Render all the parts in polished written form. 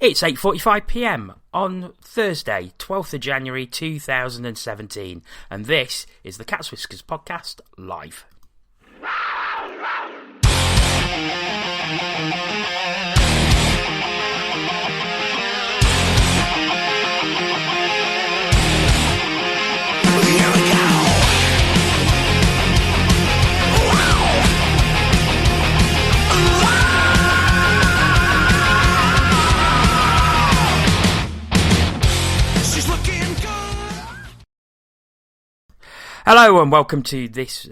It's 8:45pm on Thursday, 12th of January 2017, and this is the Cat's Whiskers podcast live. Hello and welcome to this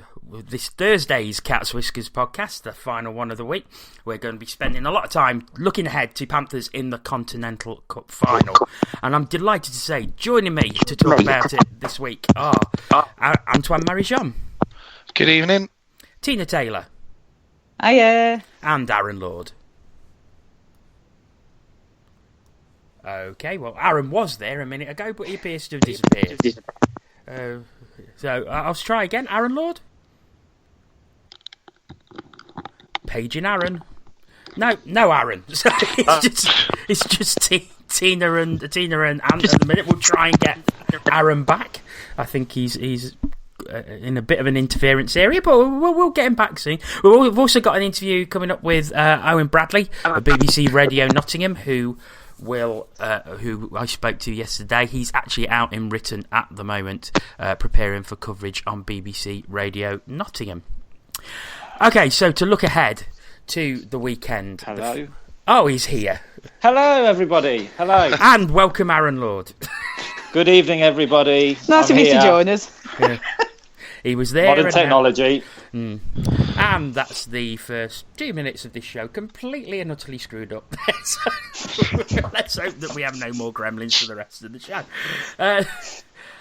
Thursday's Cat's Whiskers podcast, the final one of the week. We're going to be spending a lot of time looking ahead to Panthers in the Continental Cup final. And I'm delighted to say, joining me to talk about it this week are Antoine Marie-Jean. Good evening. Tina Taylor. Hiya. And Aaron Lord. Okay, well, Aaron was there a minute ago, but he appears to have disappeared. So I'll try again. Aaron Lord? Paging Aaron. No Aaron. So it's just Tina and Ant at the minute. We'll try and get Aaron back. I think he's in a bit of an interference area, but we'll get him back soon. We've also got an interview coming up with Owen Bradley of BBC Radio Nottingham, who I spoke to yesterday. He's actually out in Ritten at the moment, preparing for coverage on BBC Radio Nottingham. Okay, so to look ahead to the weekend. Hello. He's here. Hello, everybody. Hello. And welcome, Aaron Lord. Good evening, everybody. Nice of you to join us. Yeah. He was there. Modern technology. And that's the first 2 minutes of this show completely and utterly screwed up. So let's hope that we have no more gremlins for the rest of the show.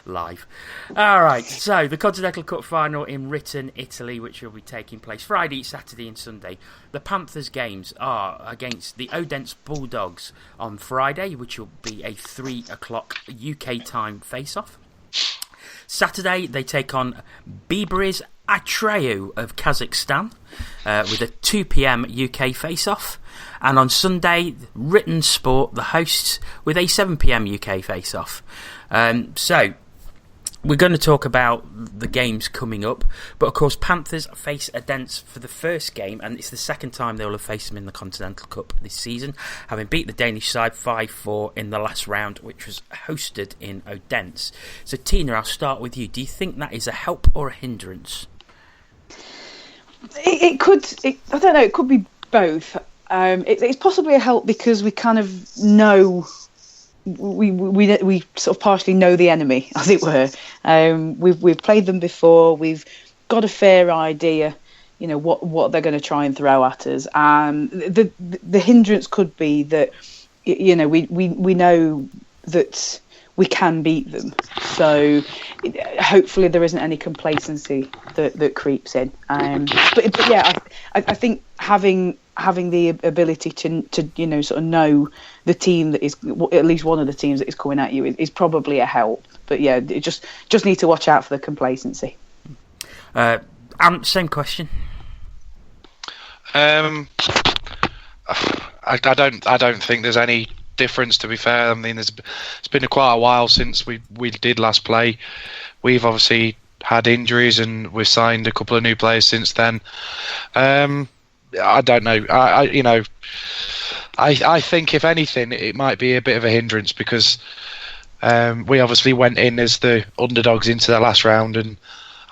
Live. Alright, so the Continental Cup final in Ritten, Italy, which will be taking place Friday, Saturday and Sunday. The Panthers games are against the Odense Bulldogs on Friday, which will be a 3 o'clock UK time face-off. Saturday, they take on Biberis Atreu of Kazakhstan with a 2 p.m. UK face-off. And on Sunday, Ritten Sport, the hosts, with a 7 p.m. UK face-off. So, we're going to talk about the games coming up. But, of course, Panthers face Odense for the first game, and it's the second time they will have faced them in the Continental Cup this season, having beat the Danish side 5-4 in the last round, which was hosted in Odense. So, Tina, I'll start with you. Do you think that is a help or a hindrance? It could. I don't know. It could be both. It's possibly a help because we kind of know. We sort of partially know the enemy, as it were. We've played them before. We've got a fair idea, what they're going to try and throw at us. And the hindrance could be that, we know that we can beat them. So hopefully there isn't any complacency that creeps in. But yeah, I think having the ability to sort of know the team that is, at least one of the teams that is coming at you is probably a help. But yeah, it just need to watch out for the complacency. Same question. I don't think there's any difference, to be fair. I mean, it's been quite a while since we did last play. We've obviously had injuries and we've signed a couple of new players since then. I don't know. I think if anything, it might be a bit of a hindrance because we obviously went in as the underdogs into the last round, and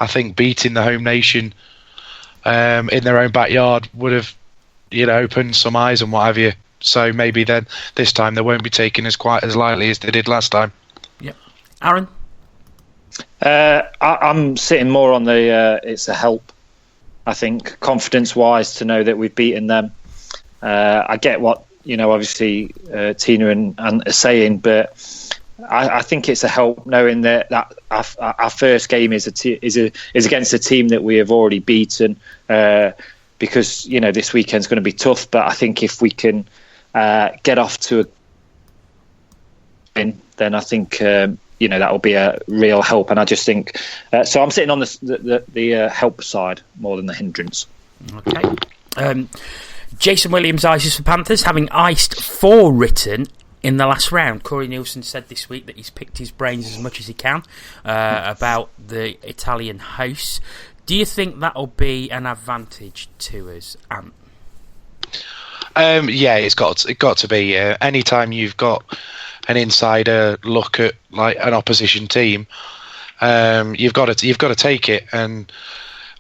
I think beating the home nation in their own backyard would have, opened some eyes and what have you. So maybe then this time they won't be taken as quite as lightly as they did last time. Yep. Aaron? I'm sitting more on the it's a help. I think confidence-wise to know that we've beaten them. I get what obviously Tina and are saying, but I think it's a help knowing that our first game is against a team that we have already beaten. Because this weekend's going to be tough, but I think if we can get off to a win, then I think that will be a real help. And I just think so. I'm sitting on the help side more than the hindrance. Okay. Jason Williams ices for Panthers, having iced for Ritten in the last round. Corey Nielsen said this week that he's picked his brains as much as he can about the Italian hosts. Do you think that'll be an advantage to us, Ant? Yeah, it's got to be. Anytime you've got an insider look at like an opposition team, you've got to take it. And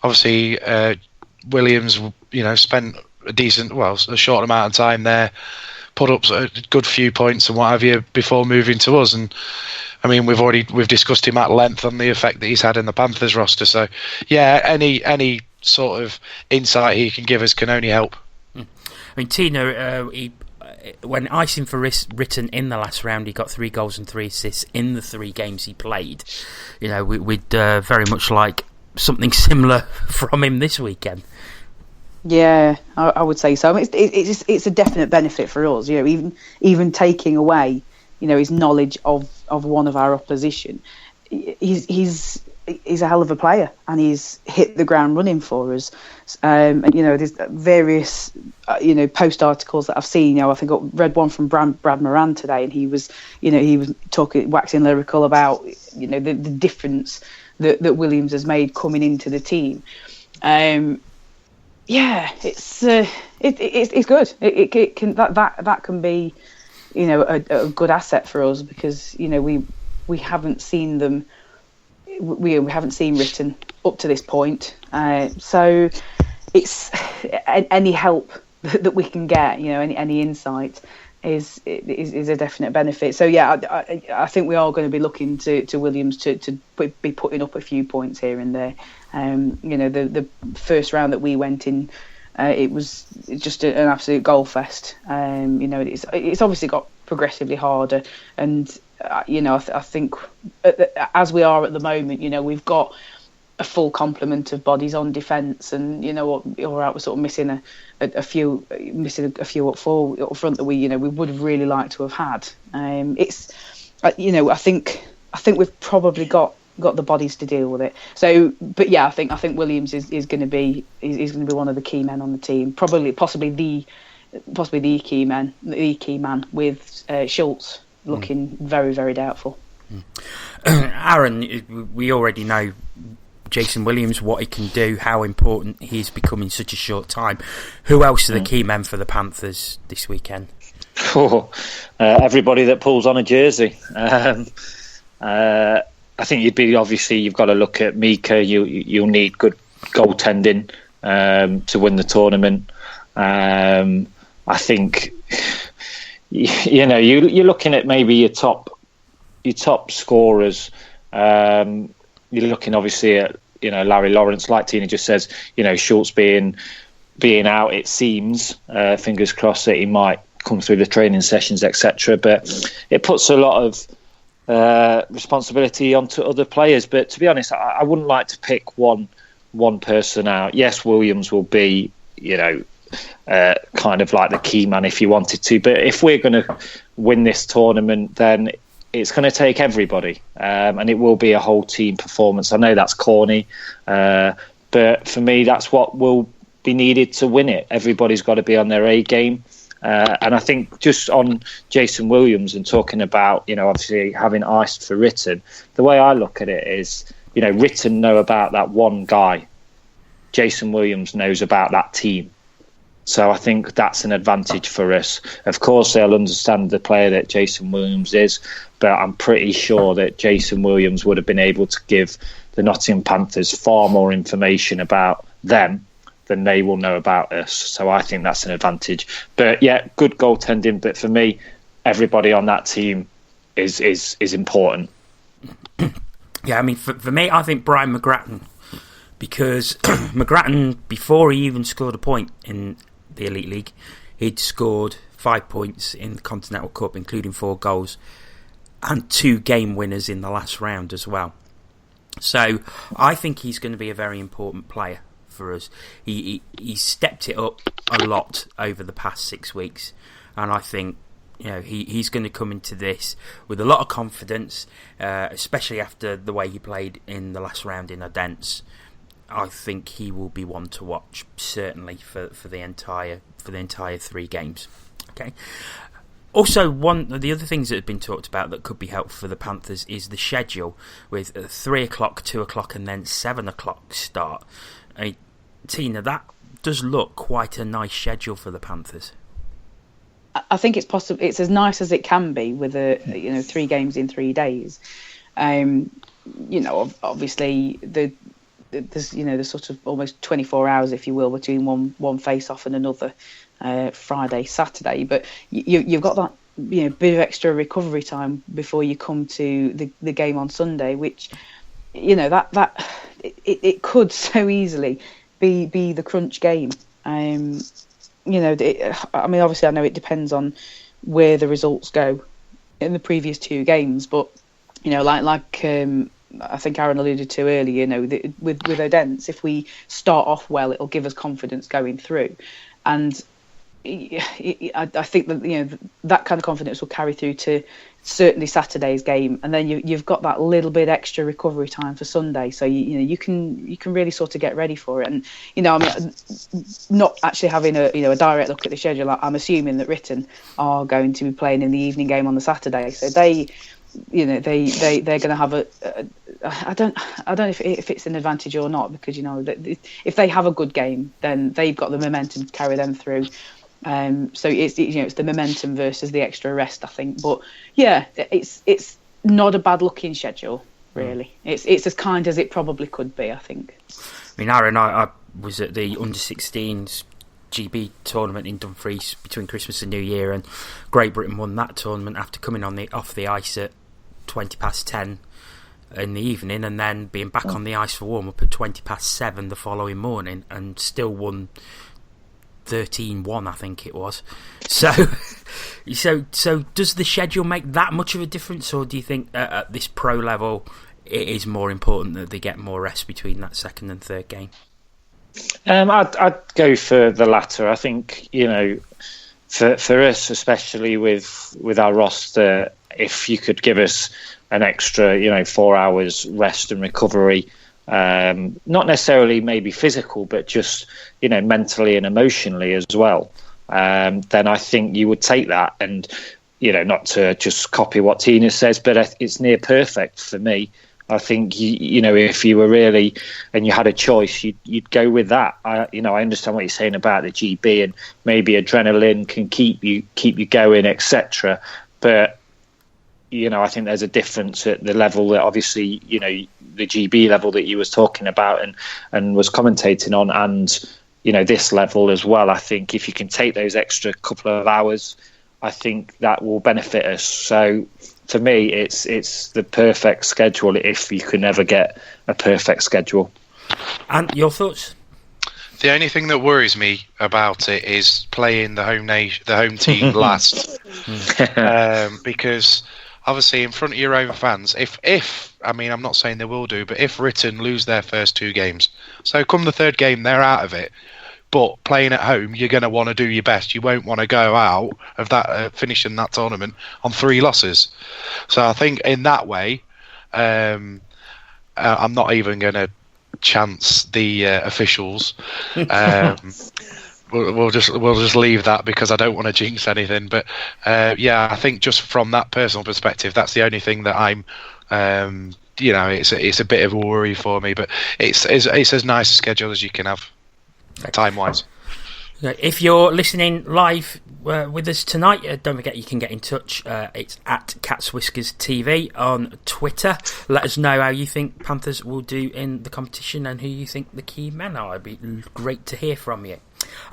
obviously, Williams, spent a short amount of time there, put up a good few points and what have you before moving to us. And I mean, we've discussed him at length on the effect that he's had in the Panthers roster. So yeah, any sort of insight he can give us can only help. I mean, Tino, when icing for Ritten in the last round, he got 3 goals and 3 assists in the 3 games he played. We'd very much like something similar from him this weekend. Yeah, I would say so. I mean, it's a definite benefit for us. Even taking away, his knowledge of one of our opposition, he's a hell of a player, and he's hit the ground running for us. There's various post articles that I've seen. I think I read one from Brad Moran today, and he was talking, waxing lyrical about the difference that Williams has made coming into the team. Yeah, it's good. It can that can be a good asset for us, because we haven't seen them. We haven't seen Ritten up to this point, so it's any help that we can get, any insight is a definite benefit. So yeah, I think we are going to be looking to Williams to be putting up a few points here and there. The first round that we went in, it was just an absolute goal fest. It's obviously got progressively harder, and I think as we are at the moment, we've got a full complement of bodies on defence, and we're sort of missing a few up front that we would have really liked to have had. I think we've probably got the bodies to deal with it. So, but yeah, I think Williams is going to be one of the key men on the team, possibly the key man with Schultz looking very, very doubtful. Aaron, we already know Jason Williams, what he can do, how important he's become in such a short time. Who else are the key men for the Panthers this weekend? Everybody that pulls on a jersey. I think you've got to look at Mika. You'll need good goaltending to win the tournament. I think you're looking at maybe your top scorers. You're looking obviously at Larry Lawrence, like Tina just says. Schultz being out, it seems. Fingers crossed that he might come through the training sessions, etc. But it puts a lot of responsibility onto other players. But to be honest, I wouldn't like to pick one person out. Yes, Williams will be kind of like the key man if you wanted to. But if we're going to win this tournament, then it's going to take everybody, and it will be a whole team performance. I know that's corny, but for me, that's what will be needed to win it. Everybody's got to be on their A game. And I think just on Jason Williams and talking about, obviously having iced for Ritten, the way I look at it is, Ritten know about that one guy. Jason Williams knows about that team. So I think that's an advantage for us. Of course, they'll understand the player that Jason Williams is, but I'm pretty sure that Jason Williams would have been able to give the Nottingham Panthers far more information about them than they will know about us. So I think that's an advantage. But yeah, good goaltending. But for me, everybody on that team is important. Yeah, I mean, for me, I think Brian McGrattan, because McGrattan, before he even scored a point in the Elite League, he'd scored 5 points in the Continental Cup, including 4 goals and 2 game winners in the last round as well. So I think he's going to be a very important player for us. He stepped it up a lot over the past 6 weeks, and I think he's going to come into this with a lot of confidence, especially after the way he played in the last round in Odense. I think he will be one to watch, certainly for the entire 3 games. Okay. Also, one of the other things that have been talked about that could be helpful for the Panthers is the schedule with 3 o'clock, 2 o'clock, and then 7 o'clock start. Tina, that does look quite a nice schedule for the Panthers. I think it's possible. It's as nice as it can be with 3 games in 3 days. Obviously there's sort of almost 24 hours, if you will, between one face off and another. Friday, Saturday, but you've got that bit of extra recovery time before you come to the game on Sunday, which it could so easily be the crunch game. Obviously I know it depends on where the results go in the previous 2 games, but like I think Aaron alluded to earlier, with Odense, if we start off well, it'll give us confidence going through, and I think that that kind of confidence will carry through to certainly Saturday's game, and then you've got that little bit extra recovery time for Sunday, so you can really sort of get ready for it. And not actually having a direct look at the schedule, I'm assuming that Ritten are going to be playing in the evening game on the Saturday, so they're going to have I don't know if it's an advantage or not, because if they have a good game, then they've got the momentum to carry them through. So it's the momentum versus the extra rest, I think. But yeah, it's not a bad looking schedule, really. It's as kind as it probably could be, I think. I mean, Aaron, I was at the under-16s GB tournament in Dumfries between Christmas and New Year, and Great Britain won that tournament after coming off the ice at 10:20 in the evening, and then being back on the ice for warm-up at 7:20 the following morning, and still won 13-1, I think it was. So does the schedule make that much of a difference, or do you think at this pro level it is more important that they get more rest between that second and third game? I'd go for the latter. I think for us, especially with our roster, if you could give us an extra 4 hours rest and recovery, not necessarily maybe physical, but just mentally and emotionally as well, then I think you would take that. And not to just copy what Tina says, but it's near perfect for me. I think if you were really and you had a choice, you'd go with that. I understand what you're saying about the GB, and maybe adrenaline can keep you going, etc. But I think there's a difference at the level that obviously the GB level that you was talking about and was commentating on, and this level as well. I think if you can take those extra couple of hours, I think that will benefit us. So for me, it's the perfect schedule if you can ever get a perfect schedule. And your thoughts? The only thing that worries me about it is playing the home team last, because obviously in front of your own fans, if I'm not saying they will do, but if Ritten lose their first 2 games, so come the third game they're out of it, but playing at home you're going to want to do your best. You won't want to go out of that finishing that tournament on 3 losses. So I think in that way, I'm not even going to chance the officials. We'll just leave that because I don't want to jinx anything. But I think just from that personal perspective, that's the only thing that I'm. It's a bit of a worry for me, but it's as nice a schedule as you can have, time wise. If you're listening live with us tonight, don't forget you can get in touch. It's at Cats Whiskers TV on Twitter. Let us know how you think Panthers will do in the competition and who you think the key men are. It'd be great to hear from you.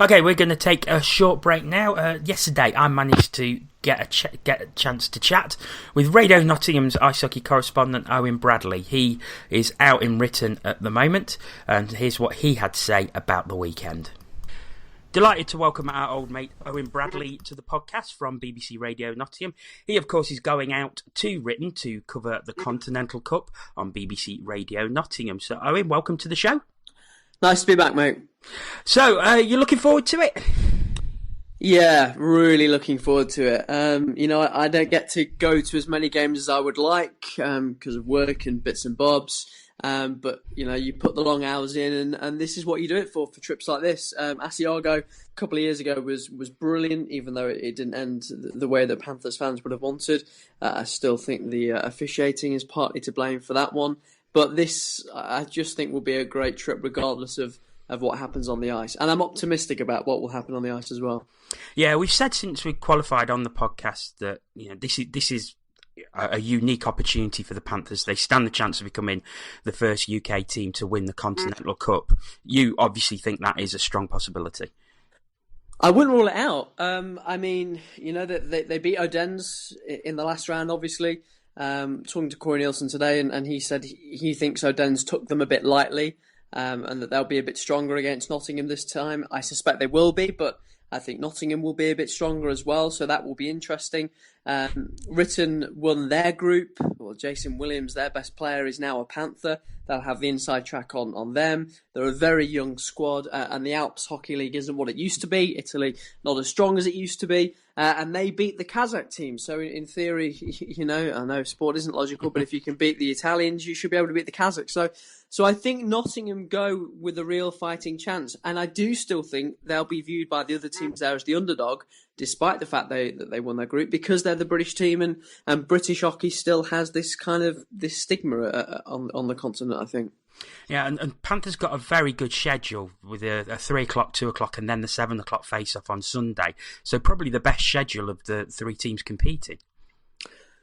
Okay, we're going to take a short break now. Yesterday, I managed to get a chance to chat with Radio Nottingham's ice hockey correspondent Owen Bradley. He is out in Ritten at the moment, and here's what he had to say about the weekend. Delighted to welcome our old mate Owen Bradley to the podcast from BBC Radio Nottingham. He, of course, is going out to Ritten to cover the Continental Cup on BBC Radio Nottingham. So, Owen, welcome to the show. Nice to be back, mate. So, you're looking forward to it? Yeah, really looking forward to it. I don't get to go to as many games as I would like because of work and bits and bobs. But you put the long hours in, and this is what you do it for trips like this. Asiago a couple of years ago was brilliant, even though it didn't end the way that Panthers fans would have wanted. I still think the officiating is partly to blame for that one. But this, I just think, will be a great trip regardless of what happens on the ice. And I'm optimistic about what will happen on the ice as well. Yeah, we've said since we qualified on the podcast that this is a unique opportunity for the Panthers. They stand the chance of becoming the first UK team to win the Continental Cup. You obviously think that is a strong possibility. I wouldn't rule it out. I mean, they beat Odense in the last round, obviously. Talking to Corey Nielsen today, and he said he thinks Odense took them a bit lightly, and that they'll be a bit stronger against Nottingham this time. I suspect they will be, but I think Nottingham will be a bit stronger as well, so that will be interesting. Ritten won their group. Well, Jason Williams, their best player, is now a Panther. They'll have the inside track on them. They're a very young squad, and the Alps Hockey League isn't what it used to be. Italy, not as strong as it used to be. And they beat the Kazakh team. So in theory, I know sport isn't logical, but if you can beat the Italians, you should be able to beat the Kazakhs. So I think Nottingham go with a real fighting chance. And I do still think they'll be viewed by the other teams there as the underdog, despite the fact that they won their group, because they're the British team, and British hockey still has this stigma on the continent, I think. Yeah, and Panthers got a very good schedule with a 3 o'clock, 2 o'clock, and then the 7 o'clock face-off on Sunday. So probably the best schedule of the three teams competing.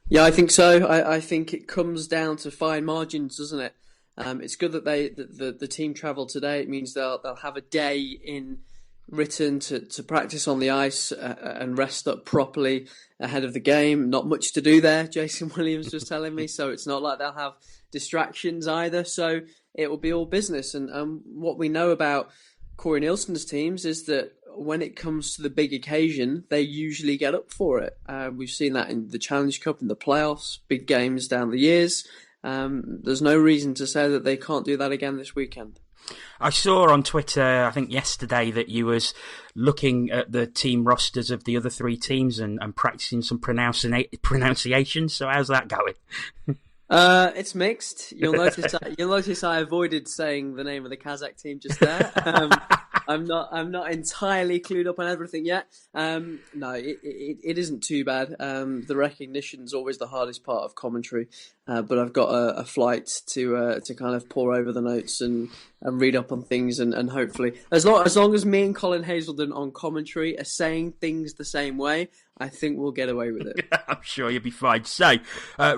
Yeah, I think so. I think it comes down to fine margins, doesn't it? It's good that the team travel today. It means they'll have a day in Ritten to practice on the ice and rest up properly ahead of the game. Not much to do there, Jason Williams was telling me. So it's not like they'll have distractions either. So it will be all business. And what we know about Corey Nielsen's teams is that when it comes to the big occasion, they usually get up for it. We've seen that in the Challenge Cup, in the playoffs, big games down the years. There's no reason to say that they can't do that again this weekend. I saw on Twitter, I think yesterday, that you was looking at the team rosters of the other three teams and practicing some pronunciations. So how's that going? It's mixed. You'll notice I avoided saying the name of the Kazakh team just there. I'm not entirely clued up on everything yet. No, it isn't too bad. The recognition's always the hardest part of commentary. But I've got a flight to kind of pore over the notes and read up on things, and hopefully, as long as me and Colin Hazelden on commentary are saying things the same way, I think we'll get away with it. I'm sure you'll be fine. So,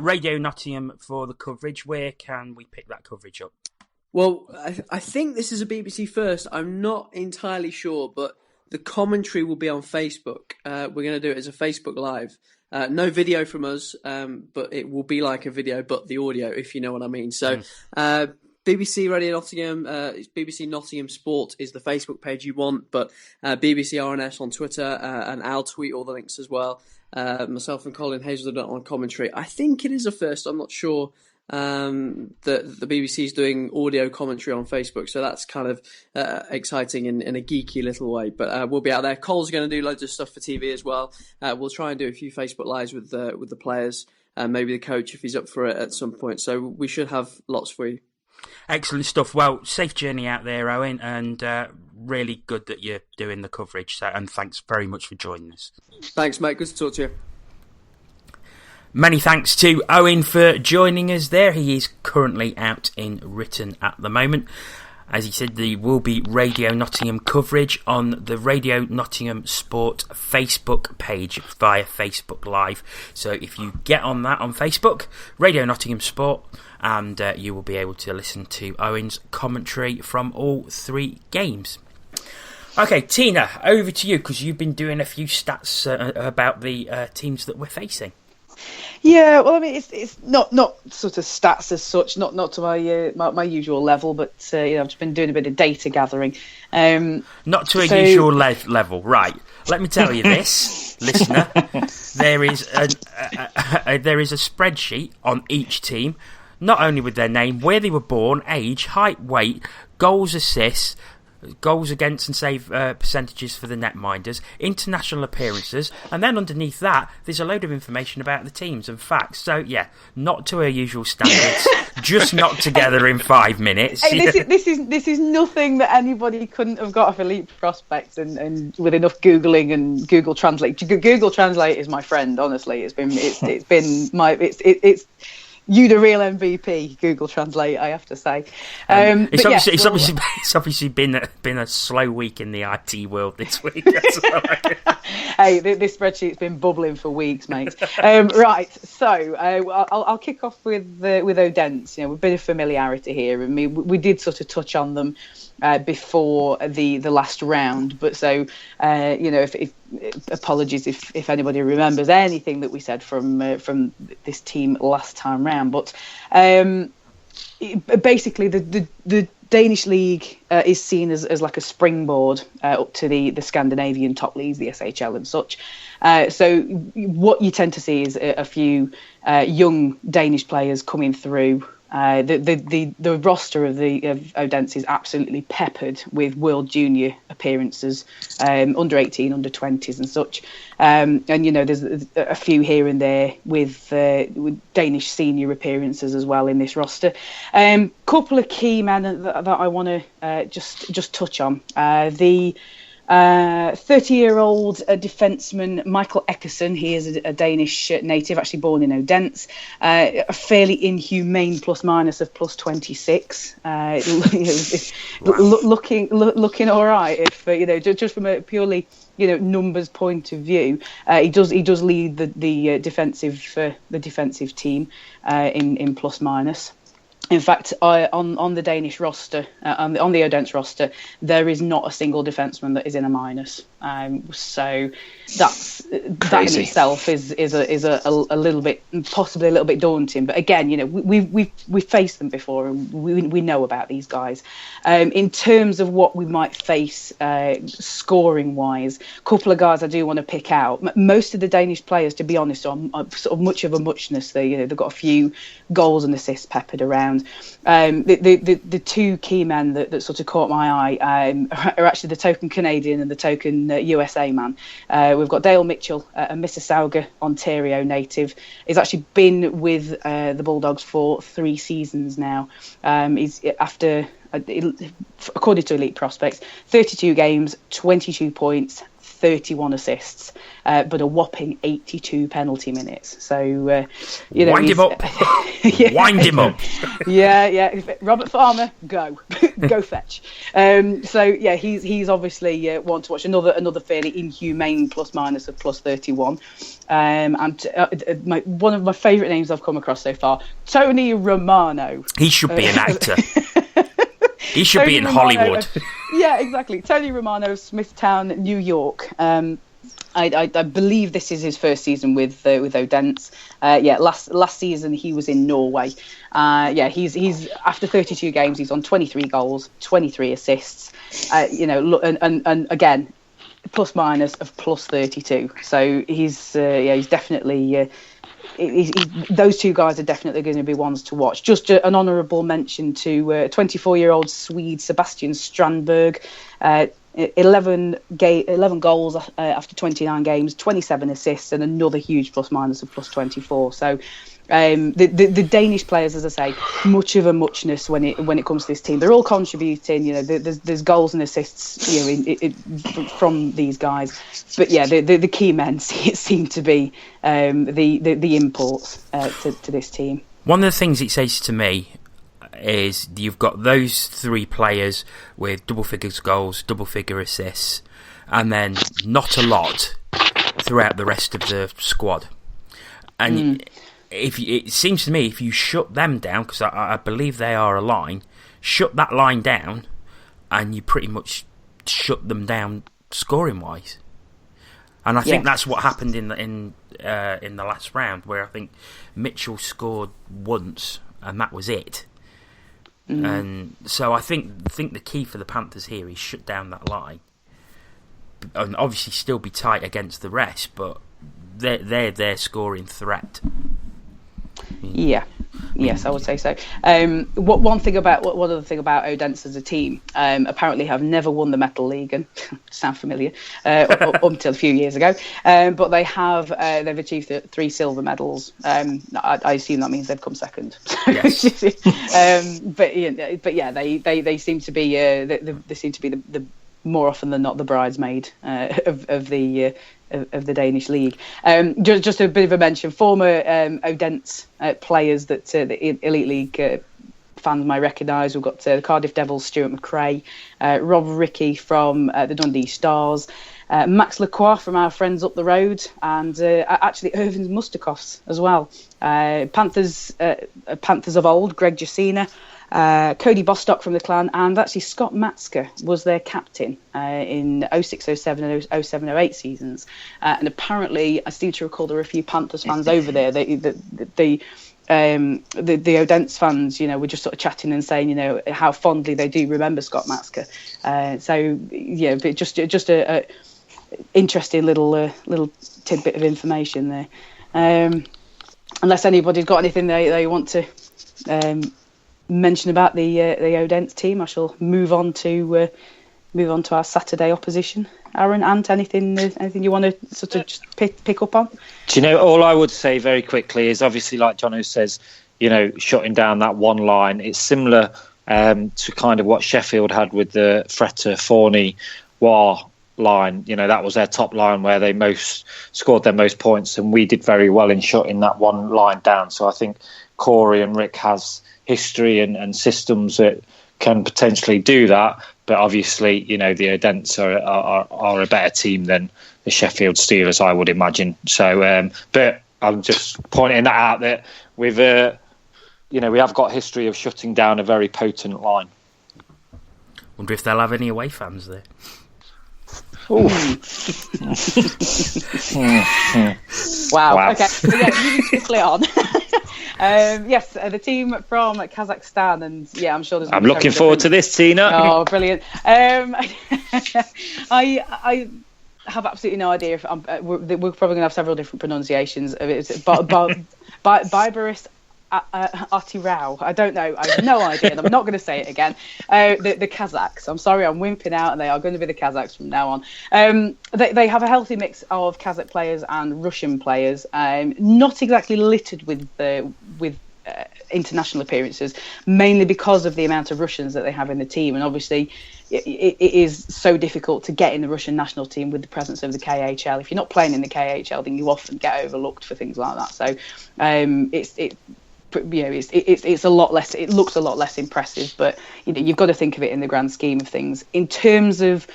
Radio Nottingham for the coverage. Where can we pick that coverage up? Well, I think this is a BBC first. I'm not entirely sure, but the commentary will be on Facebook. We're going to do it as a Facebook Live. No video from us, but it will be like a video, but the audio, if you know what I mean. So, BBC Radio Nottingham, BBC Nottingham Sport is the Facebook page you want, but BBC RNS on Twitter, and I'll tweet all the links as well. Myself and Colin Hazelden on commentary. I think it is a first. I'm not sure that the BBC is doing audio commentary on Facebook, so that's kind of exciting in a geeky little way. But we'll be out there. Cole's going to do loads of stuff for TV as well. We'll try and do a few Facebook Lives with the players, and maybe the coach if he's up for it at some point. So we should have lots for you. Excellent stuff. Well, safe journey out there, Owen, and really good that you're doing the coverage. So, and thanks very much for joining us. Thanks, mate. Good to talk to you. Many thanks to Owen for joining us there. He is currently out in Ritten at the moment. As he said, there will be Radio Nottingham coverage on the Radio Nottingham Sport Facebook page via Facebook Live. So if you get on that on Facebook, Radio Nottingham Sport, and you will be able to listen to Owen's commentary from all three games. Okay, Tina, over to you, because you've been doing a few stats about the teams that we're facing. Yeah, well, I mean, it's not sort of stats as such, not to my usual level, but I've just been doing a bit of data gathering. Not to a usual level, right? Let me tell you this, listener. There is a spreadsheet on each team, not only with their name, where they were born, age, height, weight, goals, assists, goals against and save percentages for the netminders, international appearances, and then underneath that there's a load of information about the teams and facts. So yeah, not to our usual standards, just not together in 5 minutes. Hey, this is nothing that anybody couldn't have got off Elite Prospects and with enough googling and Google Translate. Google Translate is my friend. Honestly, it's you the real MVP, Google Translate, I have to say. It's obviously been a slow week in the IT world this week. Hey, this spreadsheet's been bubbling for weeks, mate. Right, so I'll kick off with Odense. You know, a bit of familiarity here. I mean, we did sort of touch on them before the last round, but so if apologies if anybody remembers anything that we said from this team last time round, but basically the Danish league is seen as like a springboard up to the Scandinavian top leagues, the SHL and such. So what you tend to see is a few young Danish players coming through. The roster of Odense is absolutely peppered with World Junior appearances, under 18, under 20s and such. And there's a few here and there with Danish senior appearances as well in this roster. Couple of key men that I want to just touch on. The 30-year-old defenceman Michael Eckerson. He is a Danish native, actually born in Odense. A fairly inhumane plus minus of plus 26. Looking all right. If just from a purely numbers point of view, he does lead the defensive team in plus minus. In fact, on the Danish roster, on the Odense roster, there is not a single defenseman that is in a minus. So that in itself is a little bit, possibly a little bit daunting. But again, we've faced them before, and we know about these guys. In terms of what we might face scoring wise, a couple of guys I do want to pick out. Most of the Danish players, to be honest, are sort of much of a muchness. They've got a few goals and assists peppered around. The two key men that sort of caught my eye are actually the token Canadian and the token USA man. We've got Dale Mitchell, a Mississauga, Ontario native. He's actually been with the Bulldogs for 3 seasons now. He's after, according to Elite Prospects, 32 games, 22 points, 31 assists, but a whopping 82 penalty minutes. So, wind him up. Yeah. Wind him up. Yeah. Robert Farmer, go fetch. So yeah, he's obviously one to watch. Another fairly inhumane plus minus of plus 31. And one of my favourite names I've come across so far, Tony Romano. He should be an actor. He should be in Romano, Hollywood. Yeah, exactly. Tony Romano of Smithtown, New York. I believe this is his first season with Odense. Last season he was in Norway. He's after 32 games, he's on 23 goals, 23 assists. And again, plus minus of plus 32. So he's definitely. Those two guys are definitely going to be ones to watch. Just an honourable mention to 24-year-old Swede Sebastian Strandberg, 11 goals after 29 games, 27 assists, and another huge plus minus of plus 24. So the Danish players, as I say, much of a muchness when it comes to this team. They're all contributing. There's goals and assists from these guys. But yeah, the key men seem to be the imports to this team. One of the things it says to me is you've got those 3 players with double figures goals, double figure assists, and then not a lot throughout the rest of the squad. And it seems to me if you shut them down, because I believe they are a line, shut that line down, and you pretty much shut them down scoring wise. And I think that's what happened in the last round, where I think Mitchell scored once, and that was it. And so I think the key for the Panthers here is shut down that line, and obviously still be tight against the rest, but they're their scoring threat. Yeah. Yes, I would say so. One other thing about Odense as a team, apparently have never won the Metal League, and sound familiar, up until a few years ago. But they've achieved 3 silver medals. I assume that means they've come second. Yes. But yeah, they seem to be they seem to be the more often than not the bridesmaid of the Danish league. Just a bit of a mention, former Odense players that the Elite League fans might recognise. We've got the Cardiff Devils' Stuart McRae, Rob Rickey from the Dundee Stars, Max Lacroix from our friends up the road, and actually Irvin Mustakovs as well. Panthers of old, Greg Jacina, Cody Bostock from the Clan, and actually Scott Matsker was their captain in 06-07 and 07-08 seasons. And apparently, I seem to recall there were a few Panthers fans over there. The Odense fans, were just sort of chatting and saying, how fondly they do remember Scott Matsker. But just a interesting little tidbit of information there. Unless anybody's got anything they want to mention about the Odense team, I shall move on to our Saturday opposition. Aaron, Ant, anything you want to sort of just pick up on? Do you know, all I would say very quickly is obviously, like Jono says, shutting down that one line. It's similar to kind of what Sheffield had with the Fretter, Forney, War line. That was their top line where they scored their most points, and we did very well in shutting that one line down. So I think Corey and Rick has history and systems that can potentially do that, but obviously the Odense are a better team than the Sheffield Steelers, I would imagine. So but I'm just pointing that out, that we have got history of shutting down a very potent line. Wonder if they'll have any away fans there. Wow. Okay. So moving quickly on. Yes, the team from Kazakhstan, and I'm sure there's. I'm looking forward to this, Tina. Oh, brilliant! I have absolutely no idea if we're probably going to have several different pronunciations of it. Bibaris Atirau. I don't know. I have no idea, and I'm not going to say it again. The Kazakhs. I'm sorry, I'm wimping out, and they are going to be the Kazakhs from now on. They have a healthy mix of Kazakh players and Russian players, not exactly littered with international appearances, mainly because of the amount of Russians that they have in the team, and obviously it is so difficult to get in the Russian national team with the presence of the KHL. If you're not playing in the KHL, then you often get overlooked for things like that. So it's a lot less. It looks a lot less impressive, but you've got to think of it in the grand scheme of things. In terms of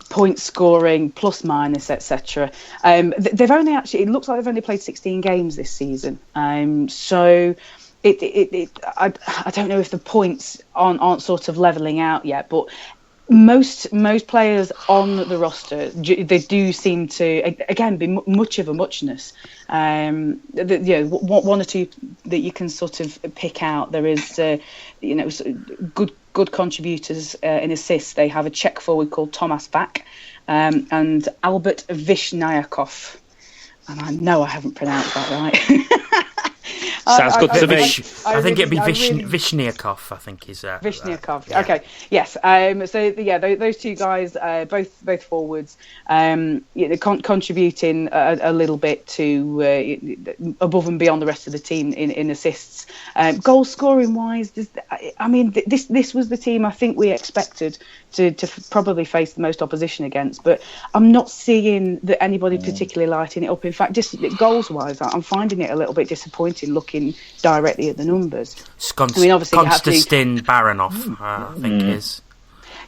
point scoring, plus minus, etc. They've only actually. It looks like they've only played 16 games this season. So I don't know if the points aren't sort of levelling out yet, but most players on the roster, they do seem to again be much of a muchness. One or two that you can sort of pick out. There is good contributors in assists. They have a Czech forward called Tomas Vak and Albert Vishnyakov, and I know I haven't pronounced that right. Sounds good to me. I think it'd be Vishnyakov. I think is Vishnyakov. Yeah. Okay, yes. Those two guys, both forwards, contributing a little bit to above and beyond the rest of the team in assists. Goal scoring wise, this was the team I think we expected to probably face the most opposition against, but I'm not seeing that anybody particularly lighting it up. In fact, just goals wise, I'm finding it a little bit disappointing looking directly at the numbers. Obviously, Konstantin Baranov, I think is.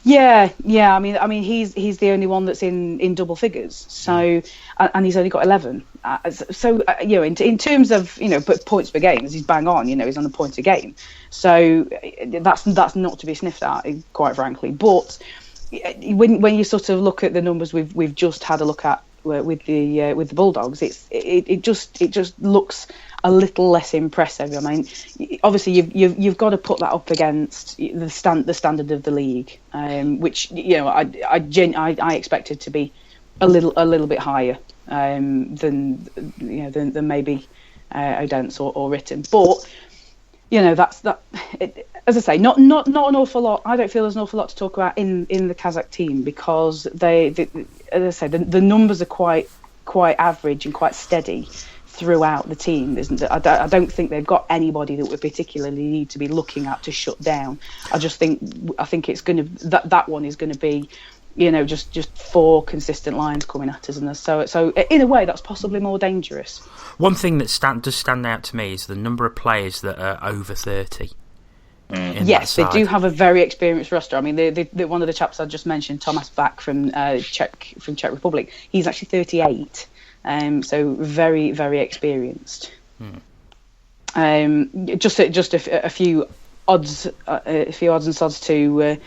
Yeah. He's the only one that's in double figures. So, and he's only got 11. In terms of but points per game, he's bang on. He's on a point a game. So that's not to be sniffed at, quite frankly. But when you sort of look at the numbers we've just had a look at with the Bulldogs, it just looks a little less impressive. I mean, obviously you've got to put that up against the standard of the league, which I expected to be a little bit higher than maybe Odense or Ritten. But that's that. As I say, not an awful lot. I don't feel there's an awful lot to talk about in the Kazakh team because as I say, the numbers are quite average and quite steady throughout the team, isn't it? I don't think they've got anybody that we particularly need to be looking at to shut down. I think it's going to that one is going to be, just 4 consistent lines coming at us, and so in a way that's possibly more dangerous. One thing that does stand out to me is the number of players that are over 30. Yes, they do have a very experienced roster. I mean, one of the chaps I just mentioned, Thomas Bak from Czech Republic, he's actually 38, so very, very experienced. Just a few odds, and sods to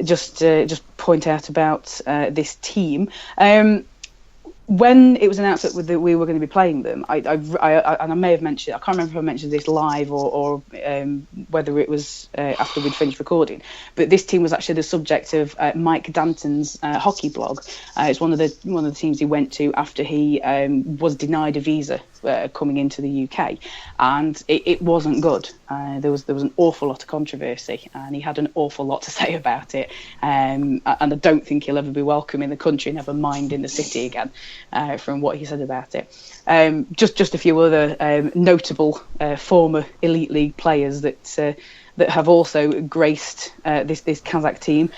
just point out about this team. When it was announced that we were going to be playing them, and I may have mentioned, I can't remember if I mentioned this live or whether it was after we'd finished recording, but this team was actually the subject of Mike Danton's hockey blog. It's one of the teams he went to after he was denied a visa coming into the UK, and it wasn't good. There was an awful lot of controversy, and he had an awful lot to say about it. And I don't think he'll ever be welcome in the country, never mind in the city again. From what he said about it, just a few other notable former elite league players that have also graced this Kazakh team.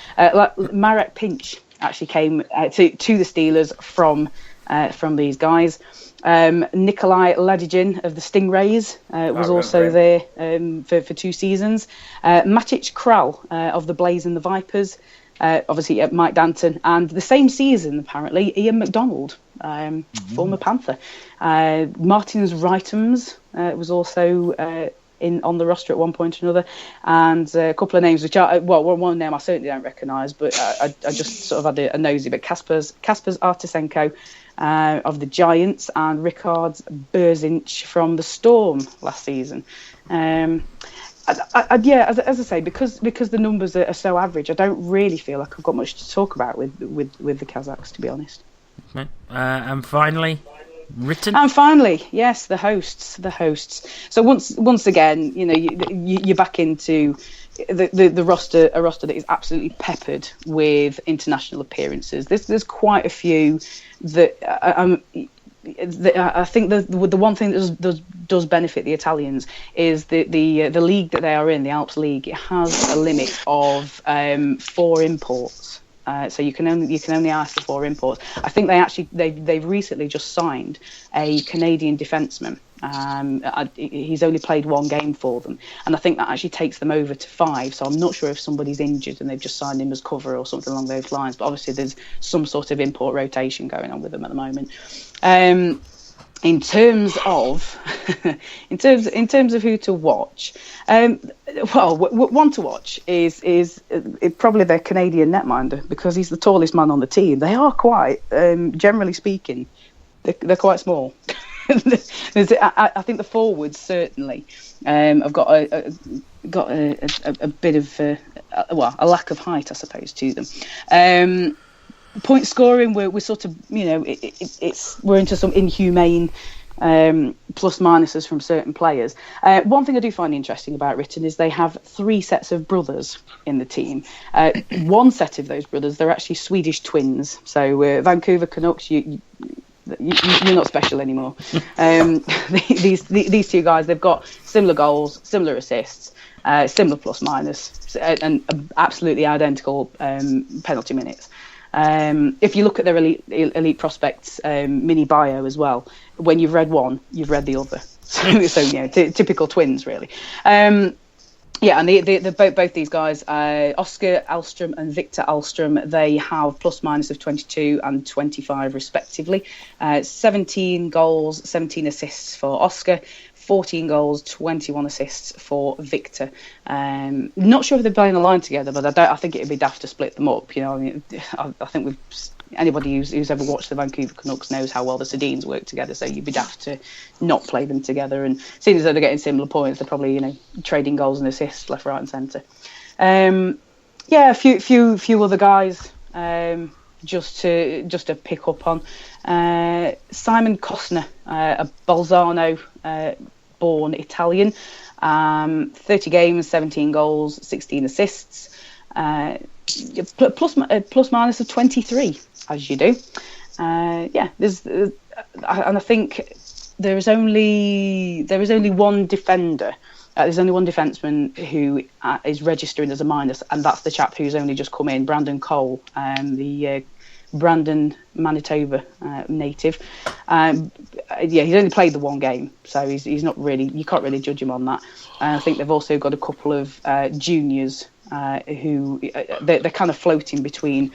Marek Pinch actually came to the Steelers from these guys. Nikolai Ladijin of the Stingrays was also there for 2 seasons. Matic Kral of the Blaze and the Vipers. Obviously, Mike Danton, and the same season, apparently, Ian McDonald, former Panther. Martins Rytums was also on the roster at one point or another, and a couple of names which one name I certainly don't recognise, but I just sort of had a nosy. But Kaspers Artesenko of the Giants, and Ricard Berzinch from the Storm last season. As I say, because the numbers are so average, I don't really feel like I've got much to talk about with the Kazakhs, to be honest. Okay. And finally, Ritten. And finally, yes, the hosts. So once again, you're back into the roster, a roster that is absolutely peppered with international appearances. There's quite a few that. I think the one thing that does benefit the Italians is the league that they are in, the Alps League. It has a limit of 4 imports, so you can only ask for 4 imports. I think they've recently just signed a Canadian defenseman. He's only played 1 game for them, and I think that actually takes them over to 5. So I'm not sure if somebody's injured and they've just signed him as cover or something along those lines. But obviously there's some sort of import rotation going on with them at the moment. In terms of who to watch, one to watch is probably their Canadian netminder, because he's the tallest man on the team. They are quite, generally speaking, they're quite small. I think the forwards certainly have got a bit of a lack of height, I suppose, to them. Point scoring, we're sort of, we're into some inhumane plus minuses from certain players. One thing I do find interesting about Ritten is they have 3 sets of brothers in the team. One set of those brothers, they're actually Swedish twins. So Vancouver Canucks, you're not special anymore. These 2 guys, they've got similar goals, similar assists, similar plus minus, and absolutely identical penalty minutes. If you look at their elite prospects mini bio as well, when you've read one, you've read the other. So typical twins, really. And both these guys, Oscar Alstrom and Victor Alstrom, they have plus minus of 22 and 25 respectively. 17 goals, 17 assists for Oscar, 14 goals, 21 assists for Victor. Not sure if they're playing a line together, but I think it'd be daft to split them up. I think anybody who's ever watched the Vancouver Canucks knows how well the Sedins work together, so you'd be daft to not play them together. And seeing as though they're getting similar points, they're probably trading goals and assists left, right, and centre. A few other guys just to pick up on. Simon Costner, a Bolzano born Italian. 30 games, 17 goals, 16 assists, plus minus of 23, as you do. There's and I think there is only one defender. There's only one defenseman who is registering as a minus, and that's the chap who's only just come in, Brandon Cole, the Brandon, Manitoba native. He's only played the one game, so he's not really. You can't really judge him on that. And I think they've also got a couple of juniors who they're kind of floating between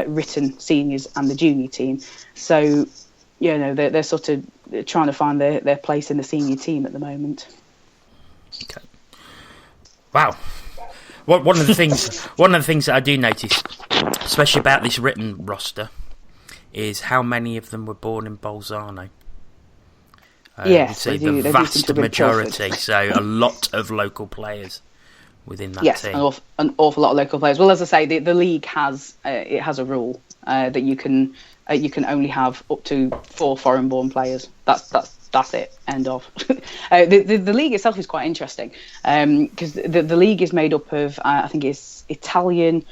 Ritten seniors and the junior team. So they're sort of trying to find their place in the senior team at the moment. Okay. Wow. One of the things that I do notice, especially about this Ritten roster, is how many of them were born in Bolzano. Yes, the vast majority. So a lot of local players within that team. Yes, an awful lot of local players. Well, as I say, the league has a rule that you can only have up to 4 foreign-born players. That's it. End of. The league itself is quite interesting because the league is made up of I think it's Italian,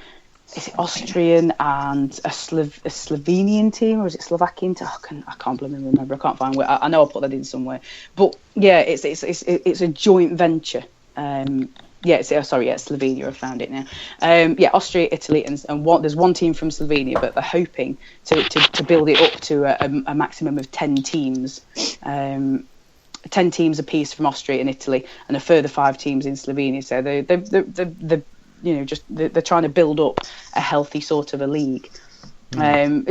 is it Austrian, and a Slovenian team, or is it Slovakian? I can't remember. I can't find where. I know I put that in somewhere. But yeah, it's a joint venture. It's Slovenia. I found it now. Austria, Italy, and there's one team from Slovenia, but they're hoping to build it up to a maximum of 10 teams. 10 teams apiece from Austria and Italy, and a further 5 teams in Slovenia. So they're trying to build up a healthy sort of a league. I've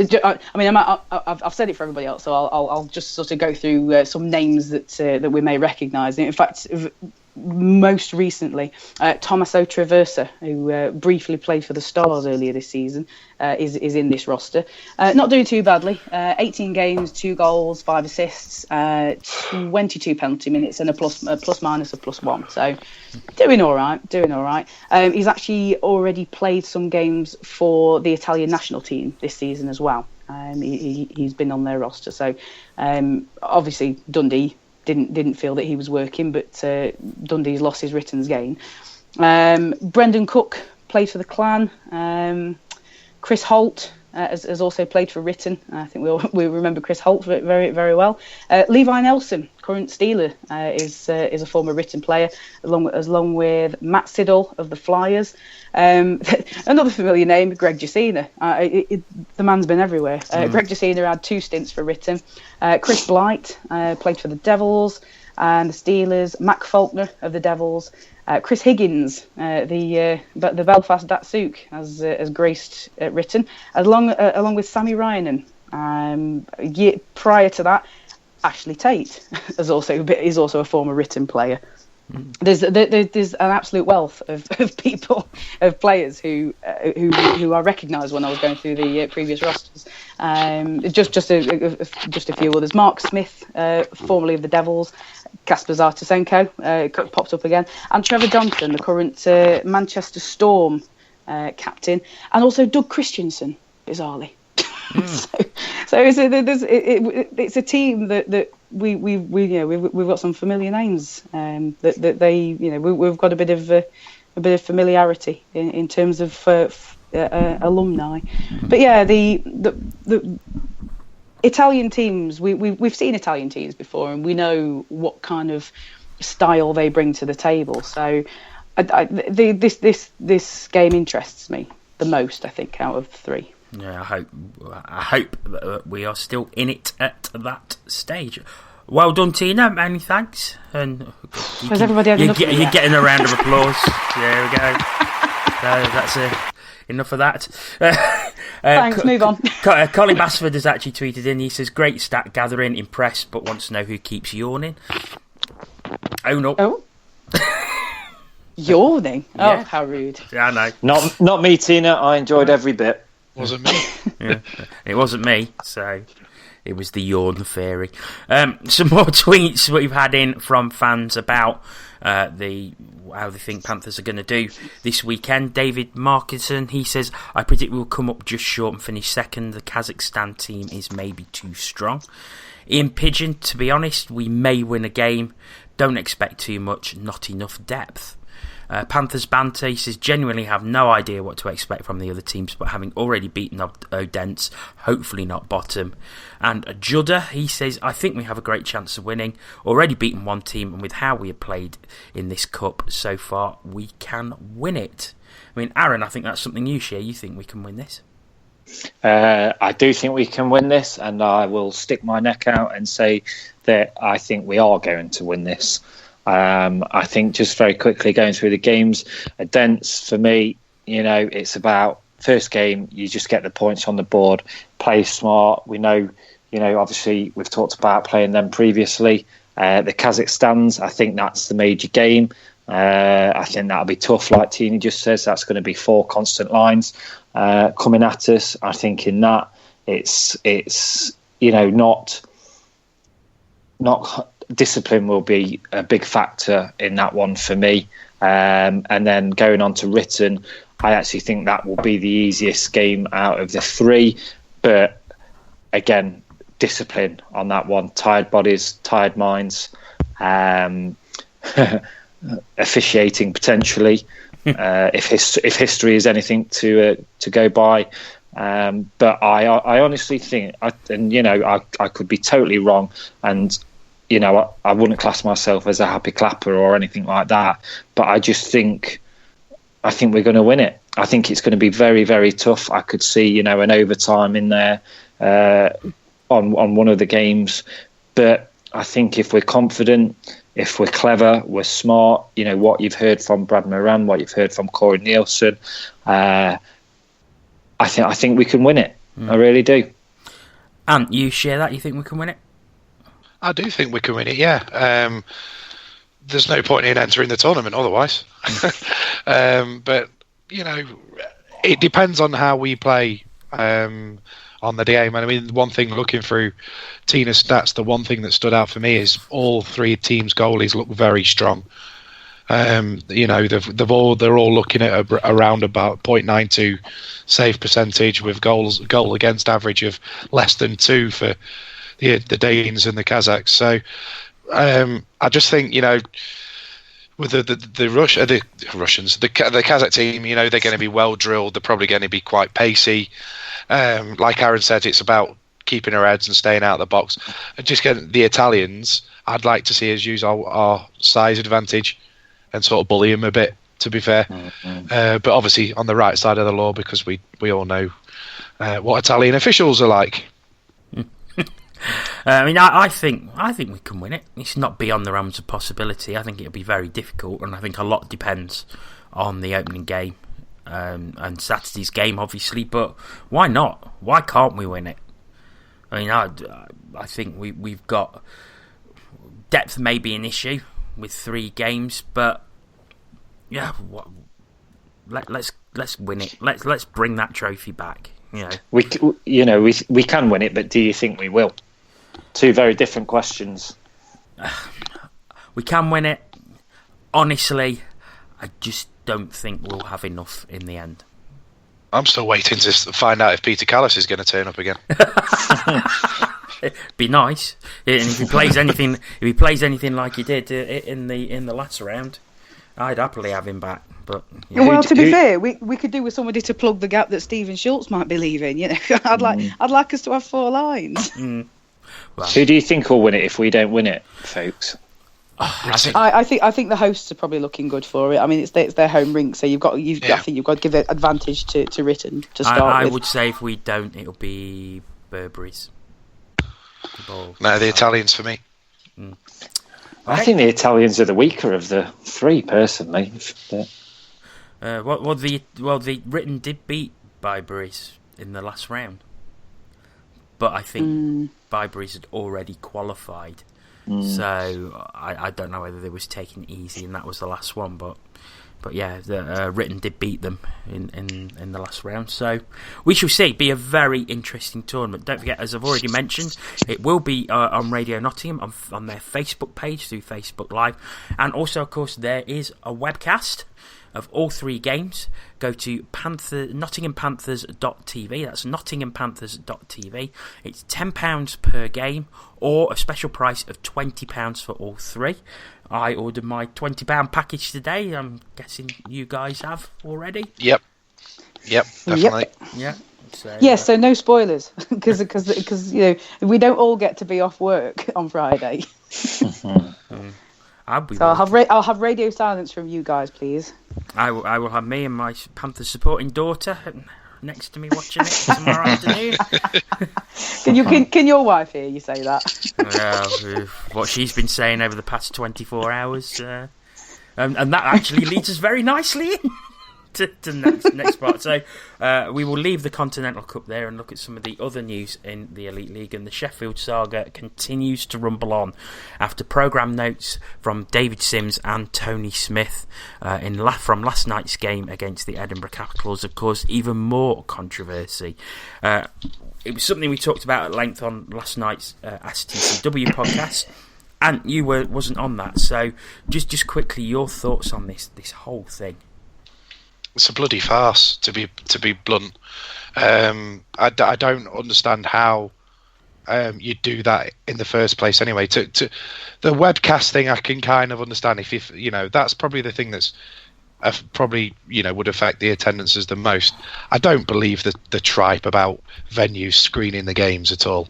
said it for everybody else, so I'll just sort of go through some names that we may recognise. In fact, most recently, Tommaso Traversa, who briefly played for the Stars earlier this season, is in this roster. Not doing too badly. 18 games, 2 goals, 5 assists, 22 penalty minutes, and a plus minus of +1. So doing all right. He's actually already played some games for the Italian national team this season as well. He's been on their roster. So obviously Dundee didn't feel that he was working, but Dundee's lost his Ritten's gain. Brendan Cook played for the Clan. Chris Holt has also played for Ritten. I think we remember Chris Holt very, very well. Levi Nelson, current Steeler, is a former Ritten player, along with Matt Siddle of the Flyers. Another familiar name, Greg Jacina. The man's been everywhere. Greg Jacina had 2 stints for Ritten. Chris Blight played for the Devils and the Steelers. Mac Faulkner of the Devils. Chris Higgins, the Belfast Datsuk, has graced Ritten, along with Sammy Ryanen. Prior to that, Ashley Tate is also a former Ritten player. There's an absolute wealth of players who I recognised when I was going through the previous rosters. Just a few others. Mark Smith, formerly of the Devils. Kasper Zartasenko popped up again, and Trevor Johnson, the current Manchester Storm captain, and also Doug Christensen, bizarrely. So it's a team that we've got some familiar names that they we've got a bit of familiarity in terms of alumni. But yeah, the Italian teams, we've seen Italian teams before, and we know what kind of style they bring to the table. So this game interests me the most, I think, out of the 3. Yeah, I hope that we are still in it at that stage. Well done, Tina. Many thanks. And everybody had enough? You're getting a round of applause. There we go. So that's enough of that. Thanks. Move on. Colin Basford has actually tweeted in. He says, "Great stat gathering, impressed, but wants to know who keeps yawning." Oh no. Oh. Yawning. Yeah. Oh, how rude. Yeah, I know. Not me, Tina. I enjoyed every bit. Wasn't me. Yeah, it wasn't me, so it was the yawn fairy. Some more tweets we've had in from fans about how they think Panthers are going to do this weekend. David Markinson, he says, "I predict we'll come up just short and finish second. The Kazakhstan team is maybe too strong." Ian Pigeon, "To be honest, we may win a game, Don't expect too much, not enough depth. Panthers Banter, he says, genuinely have no idea what to expect from the other teams, but having already beaten Odense, hopefully not bottom. And Judder, he says, I think we have a great chance of winning. Already beaten one team, and with how we have played in this cup so far, we can win it. I mean, Aaron, I think that's something you share. You think we can win this? I do think we can win this, and I will stick my neck out and say that I think we are going to win this. I think just very quickly going through the games, Odense, for me, it's about first game, you just get the points on the board, play smart. We know, obviously we've talked about playing them previously. The Kazakhstans, I think that's the major game. I think that'll be tough, like Tina just says. That's going to be 4 constant lines coming at us. I think in that it's not discipline will be a big factor in that one for me. And then going on to Ritten, I actually think that will be the easiest game out of the 3. But again, discipline on that one. Tired bodies, tired minds. Officiating potentially, if history is anything to go by. But I honestly think, I could be totally wrong, and I wouldn't class myself as a happy clapper or anything like that, but I think we're going to win it. I think it's going to be very, very tough. I could see, an overtime in there on one of the games, but I think if we're confident, if we're clever, we're smart, what you've heard from Brad Moran, what you've heard from Corey Nielsen, I think we can win it. I really do. And you share that? You think we can win it? I do think we can win it, yeah. There's no point in entering the tournament otherwise. But, it depends on how we play on the game. And I mean, one thing looking through Tina's stats, the one thing that stood out for me is all 3 teams' goalies look very strong. They're all looking at around about .92 save percentage with goal against average of less than 2 for the Danes and the Kazakhs. So I just think with the Russians, the Kazakh team, they're going to be well drilled. They're probably going to be quite pacey. Like Aaron said, it's about keeping our heads and staying out of the box. And just getting the Italians, I'd like to see us use our size advantage and sort of bully them a bit, to be fair. Mm-hmm. But obviously on the right side of the law, because we all know what Italian officials are like. I mean, I think we can win it. It's not beyond the realms of possibility. I think it'll be very difficult, and I think a lot depends on the opening game and Saturday's game, obviously. But why not? Why can't we win it? I mean, I think we've got depth may be an issue with 3 games, but yeah, let's win it. Let's bring that trophy back. We can win it, but do you think we will? 2 very different questions. We can win it. Honestly, I just don't think we'll have enough in the end. I'm still waiting to find out if Peter Callis is going to turn up again. Be nice, and if he plays anything like he did in the last round, I'd happily have him back. But well, to be fair, we could do with somebody to plug the gap that Stephen Schultz might be leaving. I'd like us to have 4 lines. Well, who do you think will win it if we don't win it, folks? I think the hosts are probably looking good for it. I mean, it's their home rink, so I think you've got to give it advantage to Ritten to start with. I would say if we don't, it'll be Burberry's. No, the Italians for me. Okay. I think the Italians are the weaker of the 3, personally. The Ritten did beat Byberry's in the last round, but I think Byberry's had already qualified, so I don't know whether they was taking it easy and that was the last one, but yeah, Ritten did beat them in the last round, so we shall see. Be a very interesting tournament. Don't forget, as I've already mentioned, it will be on Radio Nottingham on their Facebook page through Facebook Live, and also, of course, there is a webcast of all 3 games. Go to nottinghampanthers.tv. That's nottinghampanthers.tv. It's £10 per game, or a special price of £20 for all 3. I ordered my £20 package today. I'm guessing you guys have already. Yep, definitely. Yeah. So, yes, so no spoilers because we don't all get to be off work on Friday. I'll have radio silence from you guys, please. I will have me and my Panthers supporting daughter next to me watching it tomorrow afternoon. Can your wife hear you say that? What she's been saying over the past 24 hours, and that actually leads us very nicely in to the next part. So we will leave the Continental Cup there and look at some of the other news in the Elite League. And the Sheffield saga continues to rumble on after programme notes from David Sims and Tony Smith from last night's game against the Edinburgh Capitals have caused even more controversy. It was something we talked about at length on last night's STCW podcast, and you wasn't on that. So just quickly, your thoughts on this whole thing. It's a bloody farce, to be blunt. I don't understand how you do that in the first place. Anyway, to the webcast thing, I can kind of understand if that's probably the thing that's would affect the attendances the most. I don't believe the tripe about venues screening the games at all.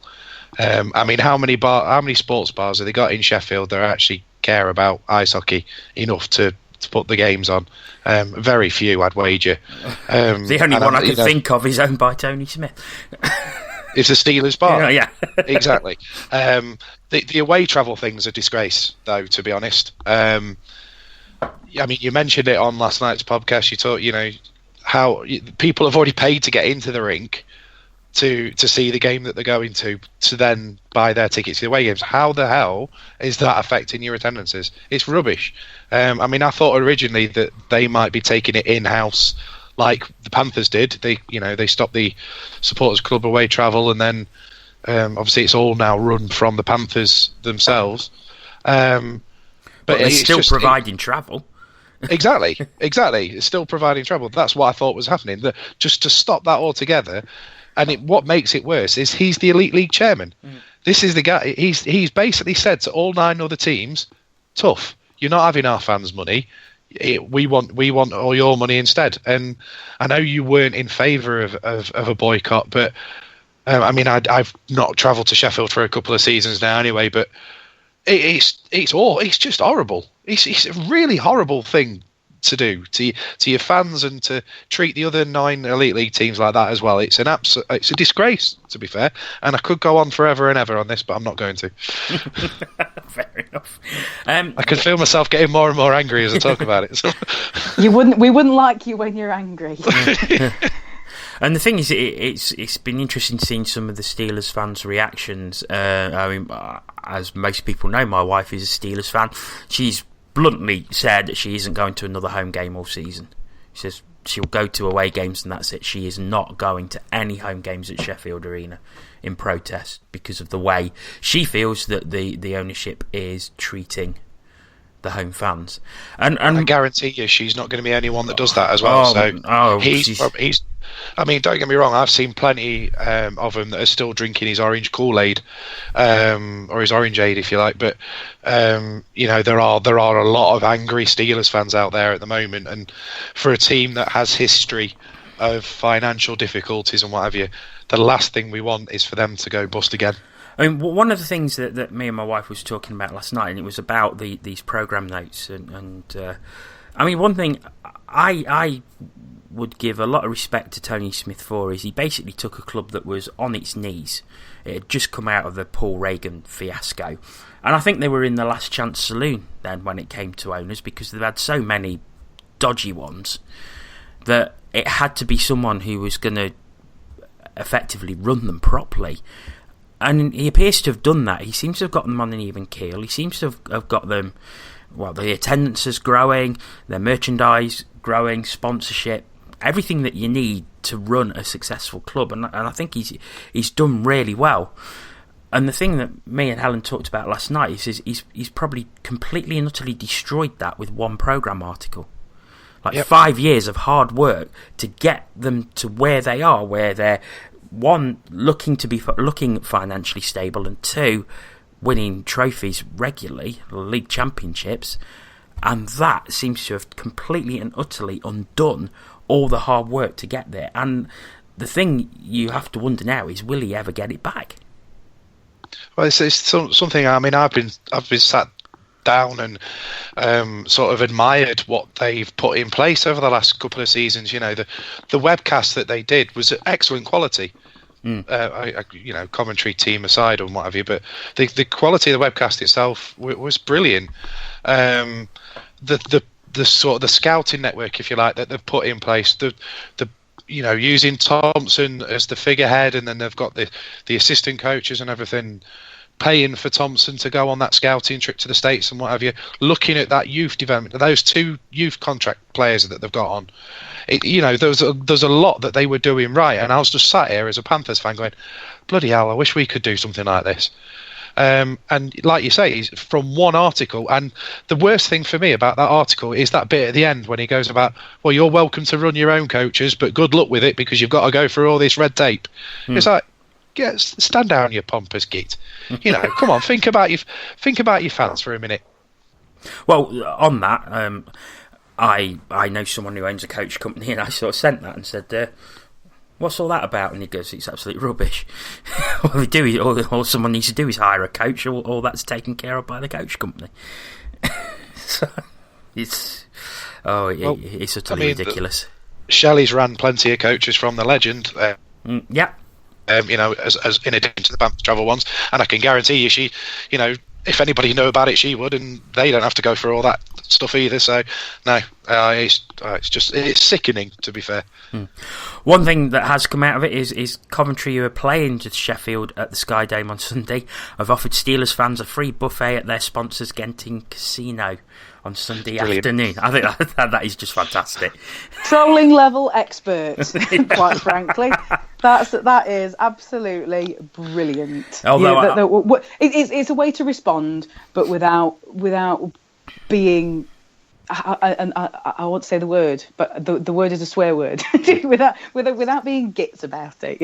I mean, how many sports bars have they got in Sheffield that actually care about ice hockey enough to put the games on? Very few, I'd wager. The only one I can think of is owned by Tony Smith. It's a Steelers bar. Yeah. Exactly. The away travel thing's a disgrace, though, to be honest. I mean, you mentioned it on last night's podcast. You talk, how people have already paid to get into the rink to see the game that they're going to then buy their tickets to the away games. How the hell is that affecting your attendances? It's rubbish. I mean, I thought originally that they might be taking it in-house like the Panthers did. They stopped the Supporters Club away travel, and then obviously it's all now run from the Panthers themselves. But they're still providing travel. Exactly. It's still providing travel. That's what I thought was happening. Just to stop that altogether. And what makes it worse is he's the Elite League chairman. This is the guy. He's basically said to all 9 other teams, "Tough. You're not having our fans' money. We want all your money instead." And I know you weren't in favour of a boycott, but I mean, I've not travelled to Sheffield for a couple of seasons now, anyway. But it's just horrible. It's a really horrible thing to do to your fans, and to treat the other 9 Elite League teams like that as well. It's a disgrace, to be fair. And I could go on forever and ever on this, but I'm not going to. Fair enough. I can feel myself getting more and more angry as I talk about it. So. We wouldn't like you when you're angry. And the thing is, it's been interesting seeing some of the Steelers fans' reactions. I mean, as most people know, my wife is a Steelers fan. She's bluntly said that she isn't going to another home game all season. She says she'll go to away games and that's it. She is not going to any home games at Sheffield Arena in protest because of the way she feels that the ownership is treating the home fans. And I guarantee you she's not going to be anyone that does that as well. He's I mean, don't get me wrong, I've seen plenty of him that are still drinking his orange Kool-Aid, or his Orangeade, if you like. But there are a lot of angry Steelers fans out there at the moment, and for a team that has history of financial difficulties and what have you, the last thing we want is for them to go bust again. I mean, one of the things that me and my wife was talking about last night, and it was about these programme notes, and I mean, one thing I would give a lot of respect to Tony Smith for is he basically took a club that was on its knees. It had just come out of the Paul Reagan fiasco, and I think they were in the last chance saloon then when it came to owners, because they've had so many dodgy ones that it had to be someone who was going to effectively run them properly. And he appears to have done that. He seems to have got them on an even keel. He seems to have got them, well, the attendance is growing, their merchandise growing, sponsorship, everything that you need to run a successful club. And I think he's done really well. And the thing that me and Helen talked about last night is he's probably completely and utterly destroyed that with one programme article. 5 years of hard work to get them to where they are, where they're, one, looking financially stable, and two, winning trophies regularly, league championships, and that seems to have completely and utterly undone all the hard work to get there. And the thing you have to wonder now is, will he ever get it back? Well, it's something. I mean, I've been sat down and sort of admired what they've put in place over the last couple of seasons. You know, the webcast that they did was excellent quality. Commentary team aside and what have you, but the quality of the webcast itself was brilliant. The sort of the scouting network, if you like, that they've put in place, the using Thompson as the figurehead, and then they've got the assistant coaches and everything, paying for Thompson to go on that scouting trip to the States and what have you, looking at that youth development, those 2 youth contract players that they've got on. There's a lot that they were doing right, and I was just sat here as a Panthers fan going, bloody hell, I wish we could do something like this. And like you say, from one article, and the worst thing for me about that article is that bit at the end when he goes about, well, you're welcome to run your own coaches, but good luck with it because you've got to go through all this red tape. It's like, yeah, stand down, you pompous git. Come on, think about your fans for a minute. Well, on that, I know someone who owns a coach company, and I sort of sent that and said, what's all that about? And he goes, it's absolute rubbish. all someone needs to do is hire a coach, all that's taken care of by the coach company. So it's utterly ridiculous. Shelley's ran plenty of coaches from the legend. Yeah. As in addition to the Panthers travel ones, and I can guarantee you, she, if anybody knew about it, she would, and they don't have to go through all that stuff either. So, no, it's sickening, to be fair. One thing that has come out of it is Coventry, who are playing to Sheffield at the Sky Dome on Sunday, have offered Steelers fans a free buffet at their sponsors Genting Casino on Sunday afternoon. I think that is just fantastic. Trolling level experts, quite frankly. That is absolutely brilliant. Although it's a way to respond, but without being. I won't say the word, but the word is a swear word. without being gits about it,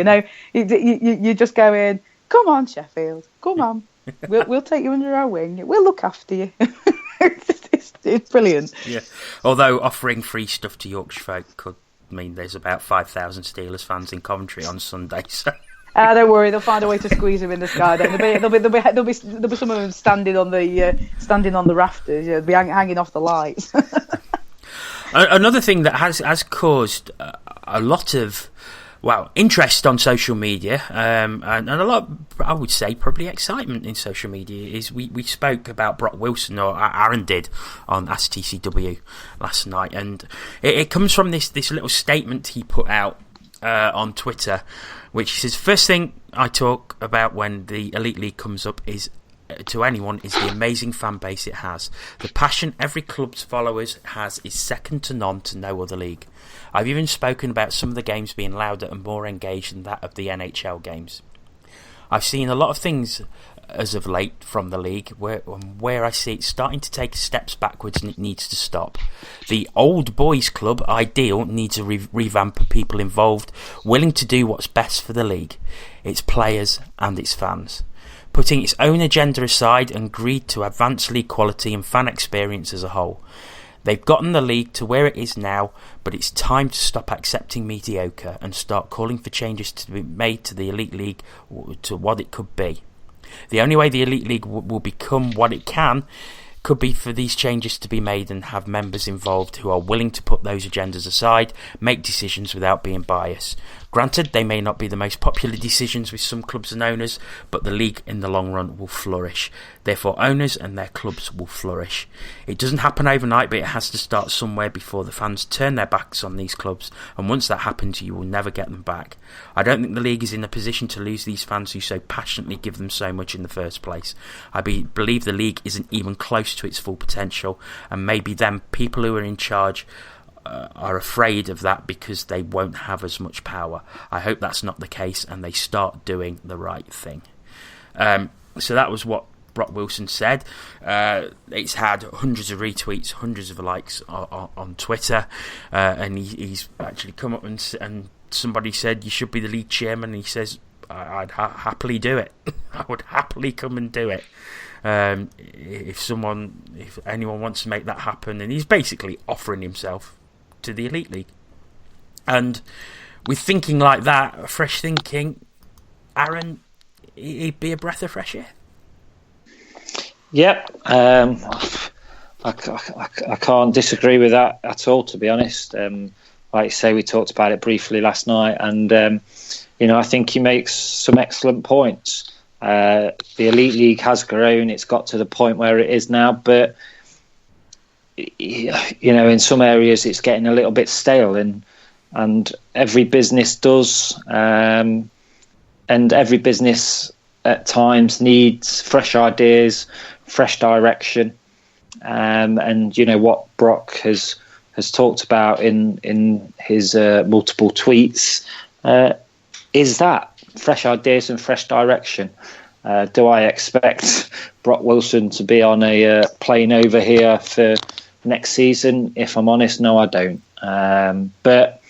you just go in. Come on, Sheffield. Come on. We'll take you under our wing. We'll look after you. It's brilliant. Yeah. Although offering free stuff to Yorkshire folk could mean there's about 5,000 Steelers fans in Coventry on Sunday. So. Don't worry, they'll find a way to squeeze them in the sky. There'll be some of them standing on the rafters. They'll be hanging off the lights. Another thing that has caused a lot of interest on social media, and a lot, I would say, probably excitement in social media, is we spoke about Brock Wilson, or Aaron did, on Ask TCW last night, and it comes from this little statement he put out on Twitter, which says, first thing I talk about when the Elite League comes up is to anyone is the amazing fan base it has. The passion every club's followers has is second to none to no other league. I've even spoken about some of the games being louder and more engaged than that of the NHL games. I've seen a lot of things as of late from the league where I see it starting to take steps backwards, and it needs to stop. The old boys club ideal needs a revamp of people involved, willing to do what's best for the league, its players and its fans, putting its own agenda aside and agreed to advance league quality and fan experience as a whole. They've gotten the league to where it is now, but it's time to stop accepting mediocre and start calling for changes to be made to the Elite League to what it could be. The only way the Elite League will become what it could be for these changes to be made and have members involved who are willing to put those agendas aside, make decisions without being biased. Granted, they may not be the most popular decisions with some clubs and owners, but the league in the long run will flourish. Therefore, owners and their clubs will flourish. It doesn't happen overnight, but it has to start somewhere before the fans turn their backs on these clubs, and once that happens, you will never get them back. I don't think the league is in a position to lose these fans who so passionately give them so much in the first place. I believe the league isn't even close to its full potential, and maybe them people who are in charge are afraid of that because they won't have as much power. I hope that's not the case and they start doing the right thing. So that was what Brock Wilson said. It's had hundreds of retweets, hundreds of likes on Twitter, and he's actually come up and somebody said you should be the league chairman, and he says I'd happily do it. I would happily come and do it. If anyone wants to make that happen, and he's basically offering himself to the Elite League. And with thinking like that, fresh thinking, Aaron, he'd be a breath of fresh air. Yep. I can't disagree with that at all, to be honest. Like you say, we talked about it briefly last night, and I think he makes some excellent points. The Elite League has grown; it's got to the point where it is now, but in some areas it's getting a little bit stale, and every business does, and every business at times needs fresh ideas, fresh direction. And what Brock has talked about in his multiple tweets is that fresh ideas and fresh direction. Do I expect Brock Wilson to be on a plane over here for next season? If I'm honest, no, I don't. But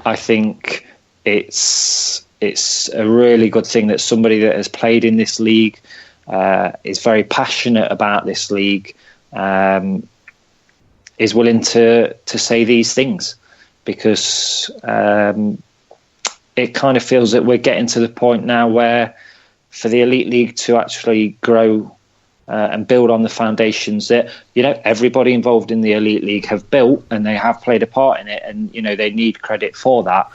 I think it's a really good thing that somebody that has played in this league is very passionate about this league. Is willing to say these things, because it kind of feels that we're getting to the point now where for the Elite League to actually grow and build on the foundations that everybody involved in the Elite League have built, and they have played a part in it, and they need credit for that.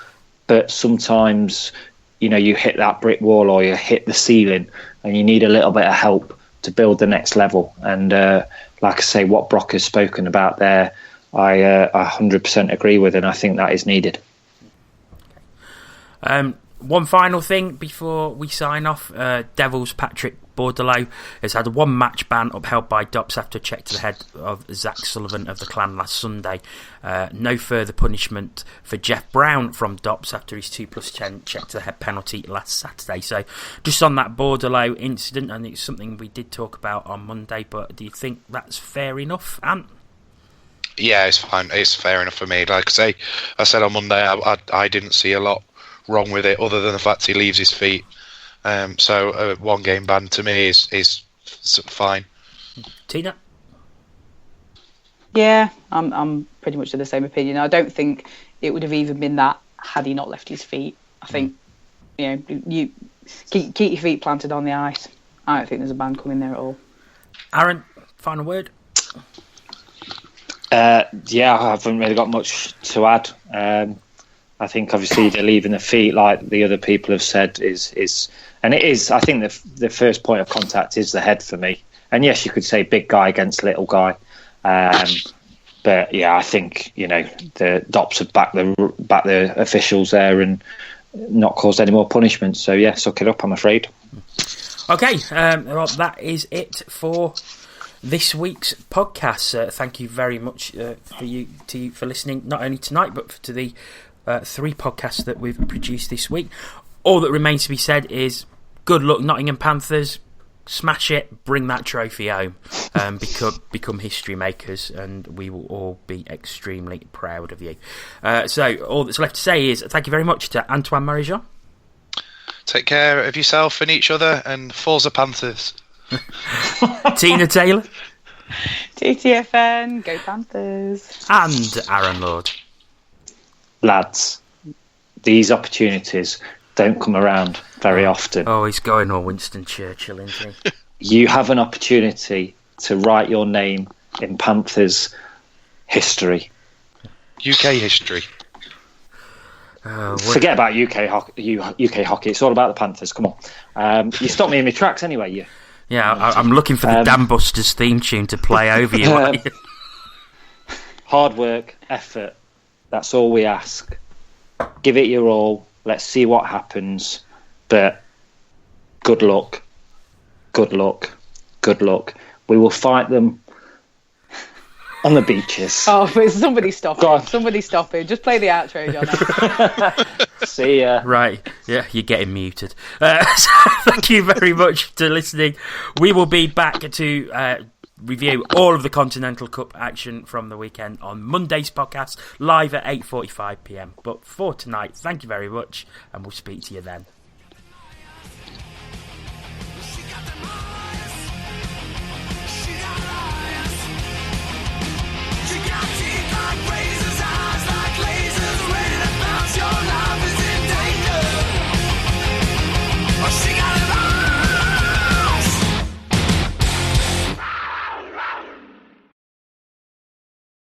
But sometimes you hit that brick wall or you hit the ceiling, and you need a little bit of help to build the next level. And like I say, what Brock has spoken about there, I 100% agree with, and I think that is needed. One final thing before we sign off. Devils' Patrick Bordelot has had a one-match ban upheld by DOPS after a check to the head of Zach Sullivan of the Clan last Sunday. No further punishment for Jeff Brown from DOPS after his 2+10 check to the head penalty last Saturday. So just on that Bordelot incident, and it's something we did talk about on Monday, but do you think that's fair enough, Ant? Yeah, it's fine. It's fair enough for me. Like I said on Monday, I didn't see a lot wrong with it other than the fact he leaves his feet. So a one-game ban to me is fine. Tina? Yeah, I'm pretty much of the same opinion. I don't think it would have even been that had he not left his feet. I think you keep your feet planted on the ice. I don't think there's a ban coming there at all. Aaron, final word? Yeah, I haven't really got much to add. I think obviously the leaving the feet, like the other people have said, is and it is. I think the first point of contact is the head for me. And yes, you could say big guy against little guy, but yeah, I think the DOPS have backed the officials there and not caused any more punishment. So yeah, suck it up, I'm afraid. Okay, well, that is it for this week's podcast. Thank you very much for you for listening, not only tonight but to the 3 podcasts that we've produced this week. All that remains to be said is good luck, Nottingham Panthers. Smash it, bring that trophy home, become history makers, and we will all be extremely proud of you. So all that's left to say is thank you very much to Antoine Marijon. Take care of yourself and each other, and Forza Panthers. Tina Taylor. TTFN, go Panthers. And Aaron Lord. Lads, these opportunities don't come around very often. Oh, he's going all Winston Churchill, isn't he? You have an opportunity to write your name in Panthers history. UK history. Forget about UK hockey. It's all about the Panthers. Come on. You stopped me in my tracks anyway, you. Yeah, I'm looking for the Dam Busters theme tune to play over you. Hard work, effort. That's all we ask. Give it your all. Let's see what happens. But good luck. Good luck. Good luck. We will fight them on the beaches. Oh, somebody stop it. Somebody stop it. Just play the outro, John. See ya. Right. Yeah, you're getting muted. So thank you very much for listening. We will be back to review all of the Continental Cup action from the weekend on Monday's podcast, live at 8:45 p.m. But for tonight, thank you very much, and we'll speak to you then.